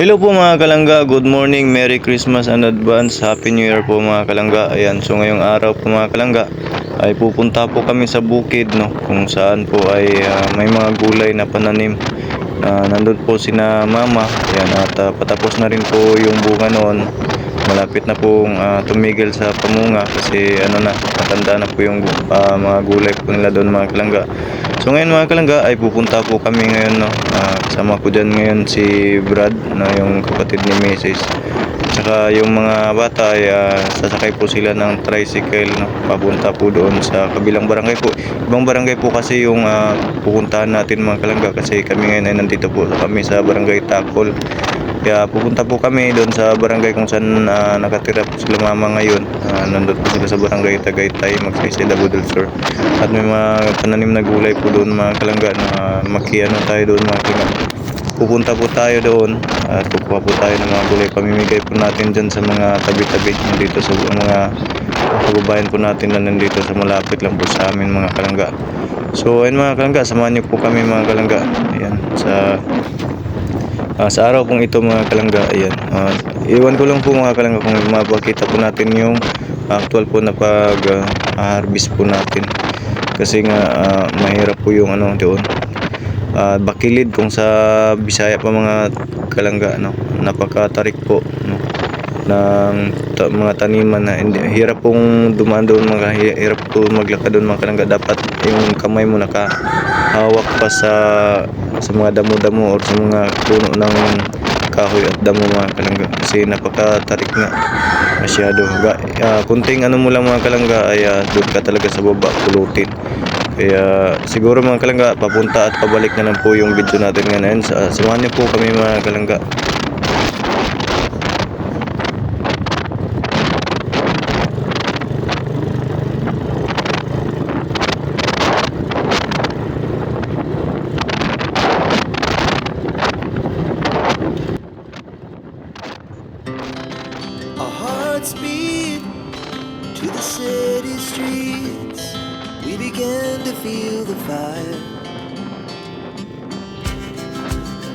Hello po mga kalangga, good morning, Merry Christmas and advance, Happy New Year po mga kalangga. Ayan, so ngayong araw po mga kalangga ay pupunta po kami sa bukid, no, kung saan po ay may mga gulay na pananim. Nandun po sina mama. Ayan, at patapos na rin po yung bunga noon. Malapit na pong tumigil sa pamunga kasi matanda na po yung mga gulay po nila doon mga kalangga. So ngayon mga kalangga ay pupunta po kami ngayon, no. Kasama ko dyan ngayon si Brad na yung kapatid ni Mrs. Tsaka yung mga bata ay sasakay po sila ng tricycle, no, papunta po doon sa kabilang barangay po. Ibang barangay po kasi yung pupuntahan natin mga kalangga kasi kami ngayon ay nandito po kami sa barangay Takol. Kaya pupunta po kami doon sa barangay kung saan nakatira po sila mama ngayon. Nandun po sila sa barangay Tagaytay, Magsaysay, Budol Sur. At may mga pananim na gulay po doon mga kalangga na makiano tayo doon mga kalangga. Pupunta po tayo doon at kukuha po tayo ng mga gulay. Pamimigay po natin dyan sa mga tabi-tabi dito sa mga kababayan po natin na nandito sa malapit lang po sa amin mga kalangga. So ayun mga kalangga, samahan niyo po kami mga kalangga. Ayan, sa araw pong ito mga kalangga, ayan, iwan ko lang po mga kalangga kung mapakita po natin yung actual po na harvest po natin kasi nga mahirap po yung doon bakilid kung sa Bisaya pa mga kalangga, no, napakatarik po, no, ng mga taniman na hirap pong dumaan doon, hirap po maglakad doon mga kalangga. Dapat yung kamay mo nakahawak pa sa mga damo-damo or sa mga puno ng kahoy at damo mga kalangga kasi napakatarik nga masyado. Kunting mo lang mga kalangga ay doon ka talaga sa baba pulutin. Kaya siguro mga kalangga, papunta at pabalik na lang po yung video natin ngayon. Samahan niyo po kami mga kalangga. Speed to the city streets, we began to feel the fire.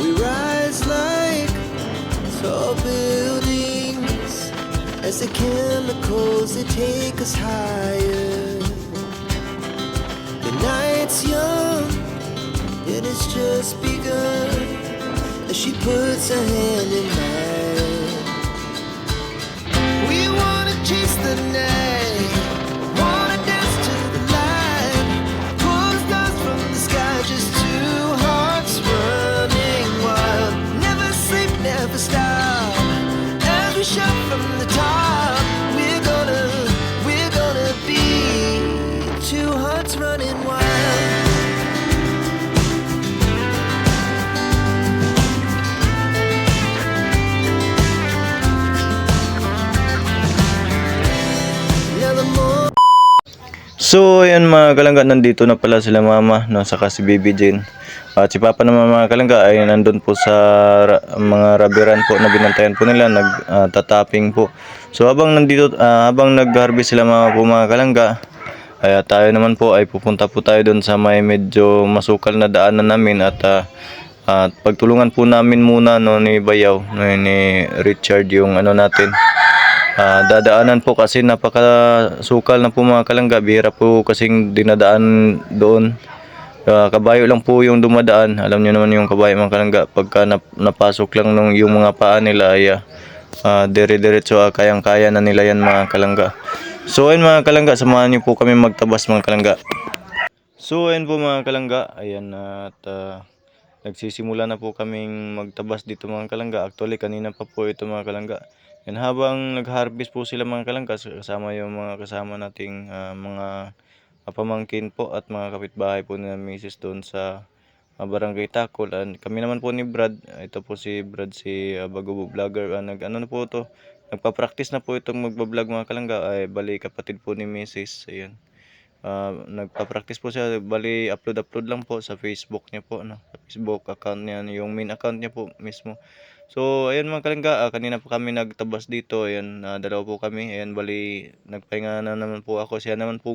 We rise like tall buildings as the chemicals they take us higher. The night's young, it has just begun as she puts her hand in mine. Chase the night, wanna dance to the light, pull stars from the sky, just two hearts running wild. Never sleep, never stop, as we shout from the top. We're gonna be two hearts running wild. So ayan mga kalangga, nandito na pala sila mama, no, saka si Baby Jane. At si Papa naman mga kalangga ay nandun po sa mga rabiran po na binantayan po nila, nagtatapping po. So habang nag-harvest sila mga kalangga, ay tayo naman po ay pupunta po tayo doon sa may medyo masukal na daanan namin at pagtulungan po namin muna, no, ni Bayaw, no, ni Richard yung natin. Dadaanan po kasi napakasukal na po mga kalangga. Bihira po kasing dinadaan doon. Kabayo lang po yung dumadaan. Alam niyo naman yung kabayo mga kalangga, pagka napasok lang yung mga paa nila ay dire-diretso, kayang-kaya na nila yan mga kalangga. So ayun mga kalangga, samahan niyo po kami magtabas mga kalangga. So ayun po mga kalangga, ayan, at nagsisimula na po kaming magtabas dito mga kalangga. Actually kanina pa po ito mga kalangga. And habang nag-harvest po sila mga kalangga, kasama yung mga kasama nating mga pamangkin po at mga kapitbahay po ni Mrs. doon sa barangay Takol. And kami naman po ni Brad, ito po si Brad, si Bagubo Vlogger, na po to, nagpa-practice na po itong magbablog mga kalangga, ay bali kapatid po ni Mrs. Ayan. Nagpa-practice po siya, bali upload lang po sa Facebook niya po, no? Sa Facebook account niya, yung main account niya po mismo. So ayan mga kalangga, kanina po kami nagtabas dito. Ayan, dalawa po kami. Ayan, bali nagpahinga na naman po ako, siya naman po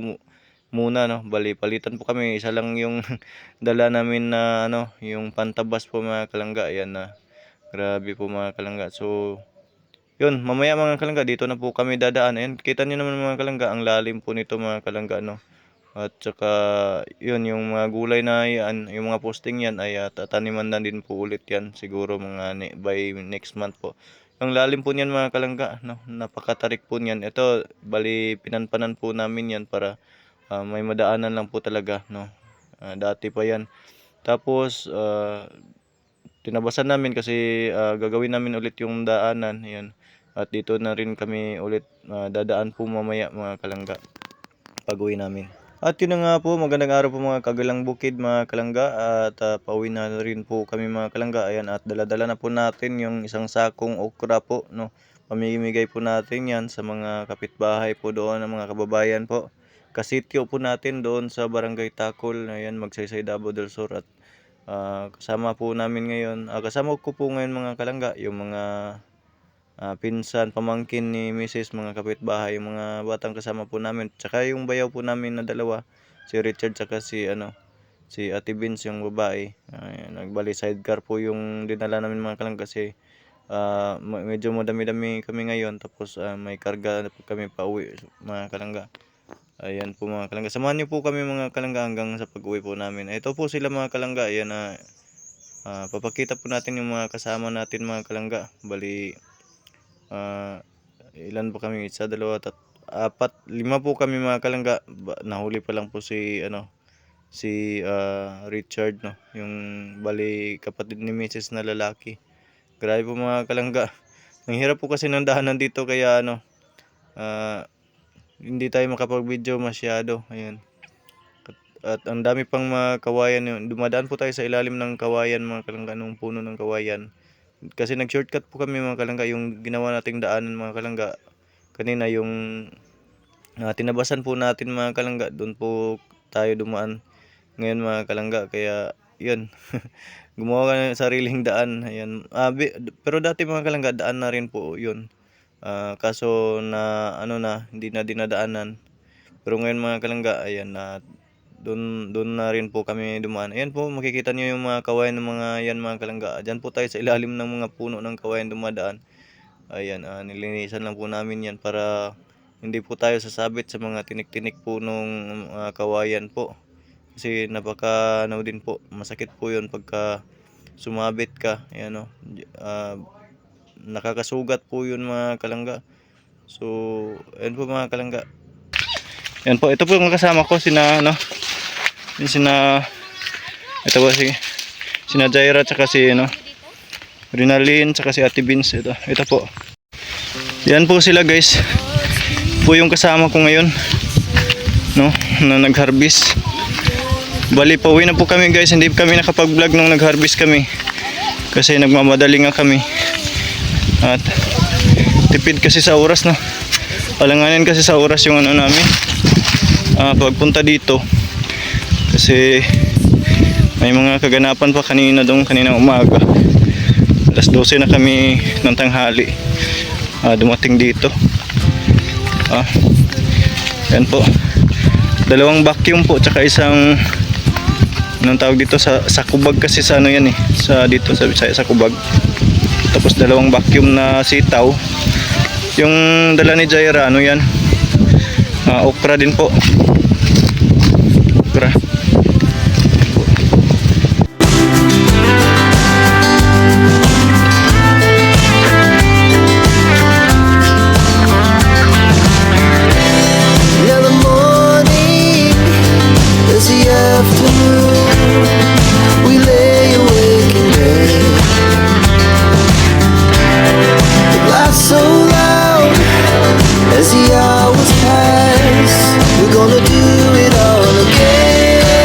muna, no. Bali palitan po kami, isa lang yung dala namin na yung pantabas po mga kalangga. Ayan, Grabe po mga kalangga. So, yun, mamaya mga kalangga, dito na po kami dadaan. Ayan, kita nyo naman mga kalangga, ang lalim po nito mga kalangga, no? At saka, yun, yung mga gulay na yan, yung mga posting yan, ay tataniman na din po ulit yan. Siguro mga by next month po. Ang lalim po niyan mga kalangga, no? Napakatarik po niyan. Ito, bali, pinanpanan po namin yan para may madaanan lang po talaga, no? Dati pa yan. Tapos, tinabasan namin kasi gagawin namin ulit yung daanan. Yan. At dito na rin kami ulit dadaan po mamaya mga kalangga pag-uwi namin. At yun na nga po, magandang araw po mga kagalang bukid mga kalangga. At pauwi na rin po kami mga kalangga. Ayan, at dala-dala na po natin yung isang sakong okra po, no? Pamimigay po natin yan sa mga kapitbahay po doon, ng mga kababayan po. Kasityo po natin doon sa Barangay Takol. Ayan, Magsaysay, Davao del Sur. At kasama po namin ngayon, kasama ko po ngayon mga kalangga, yung mga pinsan, pamangkin ni Mrs., mga kapitbahay, yung mga batang kasama po namin. Tsaka yung bayaw po namin na dalawa, si Richard tsaka si Ate Vince, yung babae. Nagbali sidecar po yung dinala namin mga kalangga kasi medyo madami-dami kami ngayon. Tapos may karga na po kami pa uwi mga kalangga. Ayan po mga kalangga. Samahan niyo po kami mga kalangga hanggang sa pag-uwi po namin. Ito po sila mga kalangga. Ayan papakita po natin yung mga kasama natin mga kalangga. Bali ilan po kami? Isa, dalawa, apat, lima po kami mga kalangga. Nahuli pa lang po si Richard, no? Yung bali kapatid ni Mrs. na lalaki. Grabe po mga kalangga. Ang hirap po kasi ng daanan dito kaya hindi tayo makapag-video masyado. Ayan. At ang dami pang mga kawayan. Dumadaan po tayo sa ilalim ng kawayan mga kalangga, nung puno ng kawayan. Kasi nag-shortcut po kami mga kalangga. Yung ginawa nating daanan mga kalangga kanina, yung tinabasan po natin mga kalangga, doon po tayo dumaan ngayon mga kalangga. Kaya yun, gumawa ka ng sariling daan. Ayan. Pero dati mga kalangga, daan na rin po yun. Kaso hindi na dinadaanan. Pero ngayon mga kalangga, ayan, doon na rin po kami dumaan. Ayan po, makikita niyo yung mga kawayan ng mga yan mga kalangga. Diyan po tayo sa ilalim ng mga puno ng kawayan dumadaan. Ayan, nilinisan lang po namin yan para hindi po tayo sasabit sa mga tinik-tinik po nung kawayan po. Kasi din po, masakit po yun pagka sumabit ka. Ayan, nakakasugat po yun mga kalangga. So, ayan po mga kalangga. Ayan po, ito po yung kasama ko, ito po sina Jaira tsaka si Rinalyn tsaka si Ate Vince. Ito po. Yan po sila guys. Po yung kasama ko ngayon, no, na nag-harvest. Bali pauwi na po kami guys. Hindi kami nakapag-vlog nung nag-harvest kami kasi nagmamadali nga kami. At tipid kasi sa oras, no. Palanganin kasi sa oras yung namin pagpunta dito. Kasi may mga kaganapan pa kaninang umaga. Alas 12 na kami ng tanghali dumating dito. Yan po. Dalawang vacuum po tsaka isang anong tawag dito sa kubag kasi sa yan dito sa Bisaya sa kubag. Tapos dalawang vacuum na sitaw. Yung dala ni Jaira yan? Okra din po. Okra. Now the morning is the afternoon. We lay awake in bed. The laughs so loud as the hours pass. We're gonna do it all again.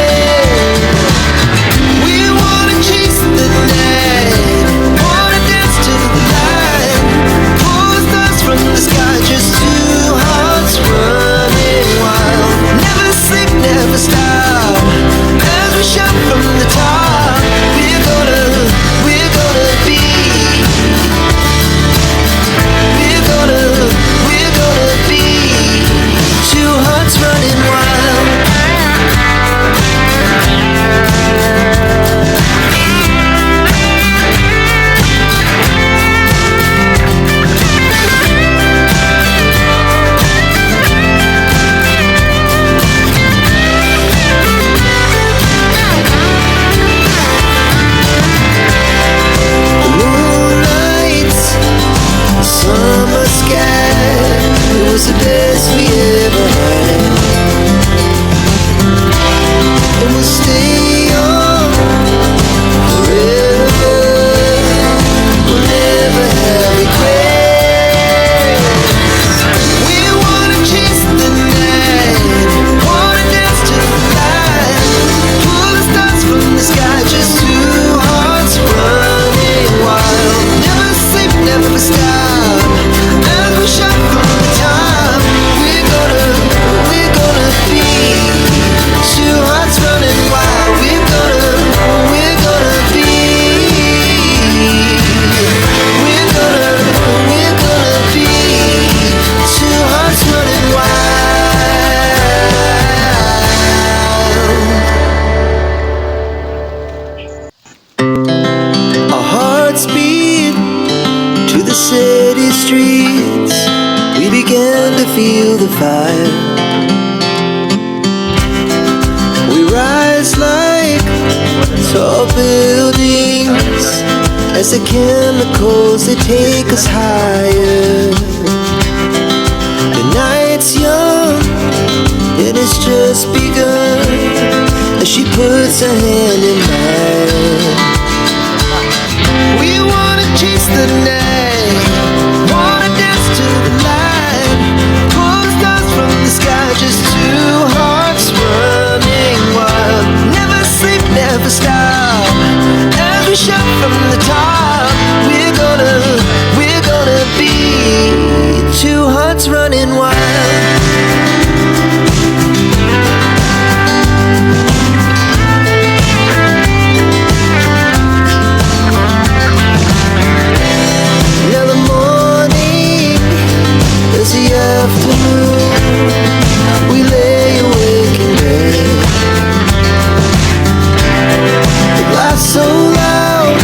the fire. We rise like tall buildings as the chemicals they take us higher. The night's young, it has just begun as she puts her hand in mine. We wanna chase the night, wanna dance to the light, pull stars from the sky, just two hearts running wild. Never sleep, never stop, as we shout from the top. We're gonna be two hearts running wild. Now the morning is the afternoon. We lay awake in bed. The glass so loud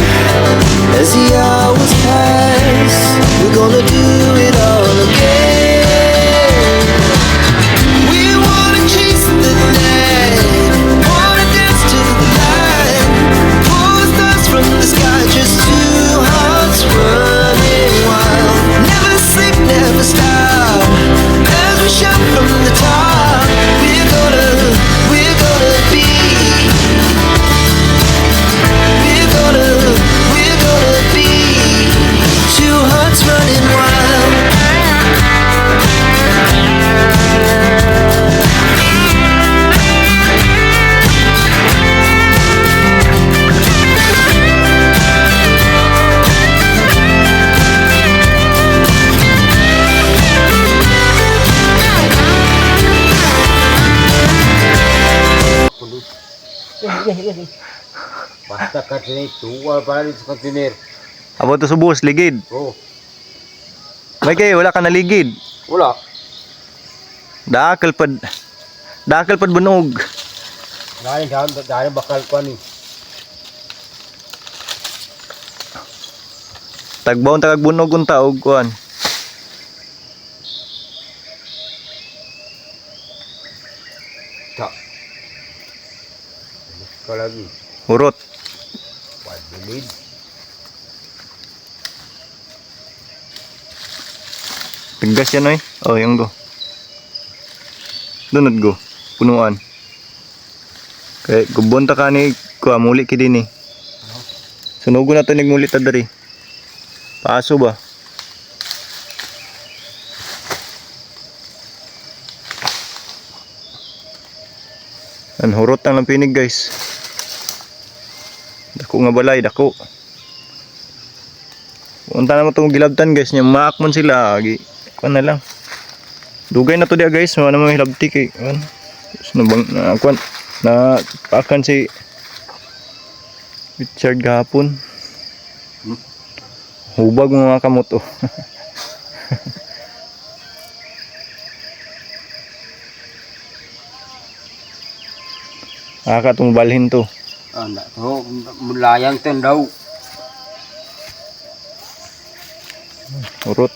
as the hours pass. We're gonna do it all again. We wanna chase the night, wanna dance to the light, pull stars from the sky, just two hearts running wild. Never sleep, never stop, as we shout from the top. We're gonna be, we're gonna be two hearts running wild. Basta ka sini tua balik sa kontainer. Abo to subos, ligid. Oh, May kayo, wala ka naligid. wala. Dakal pad bunog. Dahil bakal ko ni. Tagbaon tagag bunog unta og kuan. Tak. Ko lagi. Hurot. Pagbilid. Tegas yan oy. Oh, yung go. Dunod go. Punuan. Kay gubon ta kani ko muli ki dinhi. Sunugo na to nigmuli ta diri. Paso ba? An hurot ang lampinig guys. Dako nga balay, dako. Punta na mo itong gilabtan guys, nya maakmon sila. Kuan na lang. Dugay na to dia guys, wala na mo hilabti kay kuan. Nabang na kuan na paakan si Richard gahapon. Hubag mga kamot oh. Aka tong balhin to. Anak to mulayang ten daw. Urot.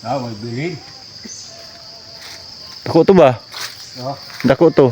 Ah, may bilid. Dako to ba? Oh, Dako to.